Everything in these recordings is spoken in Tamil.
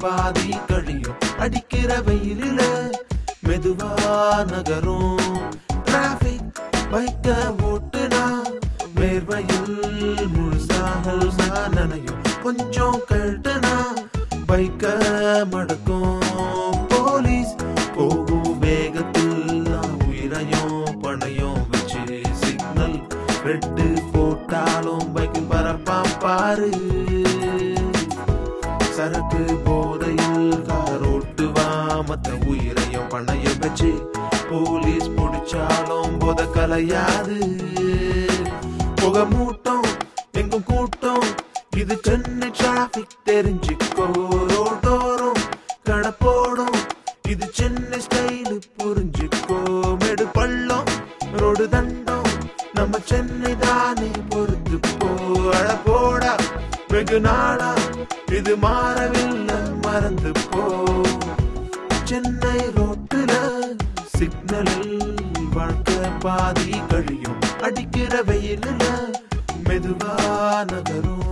பாதி கழியும் அடிக்கிற வெயிலில மெதுவா நகரும் டிராபிக் பைக்க ஓட்டுனா வேர்வையில் முழுசா நனையும் கொஞ்சம் கழட்டுனா பைக்க மடக்கும் போலீஸ் போகும் வேகத்தில் உயிரையும் பணையும் வச்சு சிக்னல் ரெட்டு போட்டாலும் பைக்கு பரப்பாம் பாரு சரக்கு போதையில் கார் ஓட்டுவா மத்த உயிரையும் பணைய வச்சு போலீஸ் பிடிச்சாலும் போத கலையாது புகை மூட்டம் எங்கும் கூட்டம் இது சென்னை டிராபிக் தெரிஞ்சுக்கோ ரோட்டோரம் கடப்போடும் இது சென்னை ஸ்டைலு புரிஞ்சுக்கோ மேடு பள்ளம் ரோடு தண்டம் நம்ம சென்னை தானே பொறுத்து போ அழப்போடா வெகு நாளா இது மாறவில்லை மறந்து போ சென்னை ரோட்டுல சிக்னலில் வாழ்க்கை பாதி கழியும் அடிக்கிற வெயிலில் மெதுவா நகரும்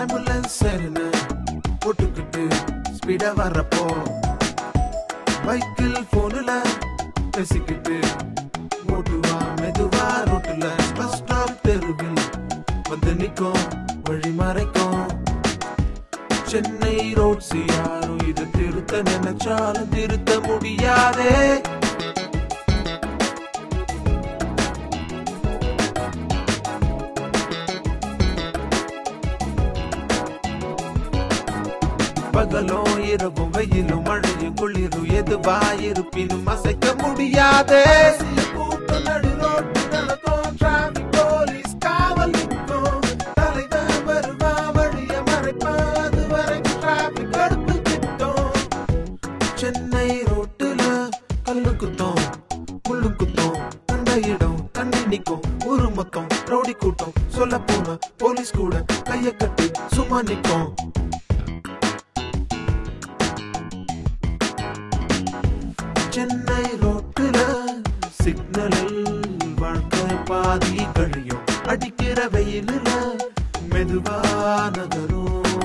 ஆம்புலன்ஸ் சரின்னு போட்டுக்கிட்டு ஸ்பீடா வர்றப்போ பைக்கில் போன்ல பேசிக்கிட்டு ஓட்டுவா மெதுவா ரோட்டுல பஸ் ஸ்டாப் தெருவில் வந்து நிக்கும் வழி மறைக்கும் சென்னை ரோட்ஸ் யாரும் இது திருத்த நினைச்சாலும் திருத்த முடியாதே பகலும் இரவும் வெயிலும் மழையும் குளிரும் எதுவாயிருப்பினும் அசைக்க முடியாதே கூட்டம் நடு ரோட்டு நடக்கும் டிராபிக் போலீஸ் காவல் நிற்கும் தலைவர் வருவா வழிய மறைப்பா அது வரைக்கும் டிராபிக் அடுப்பு கிட்டும் சென்னை ரோட்டுல கல்லு குத்தம் முள்ளு குத்தம் கண்ட இடம் தண்ணி நிக்கும் ஊரு மொத்தம் ரவுடி கூட்டம் சொல்ல போன போலீஸ் கூட கைய கட்டி சும்மா நிக்கும் சென்னை ரோட்டுல சிக்னலில் வாழ்க்கை பாதி கழியும் அடிக்கிற வெயிலில் மெதுவா நகரும்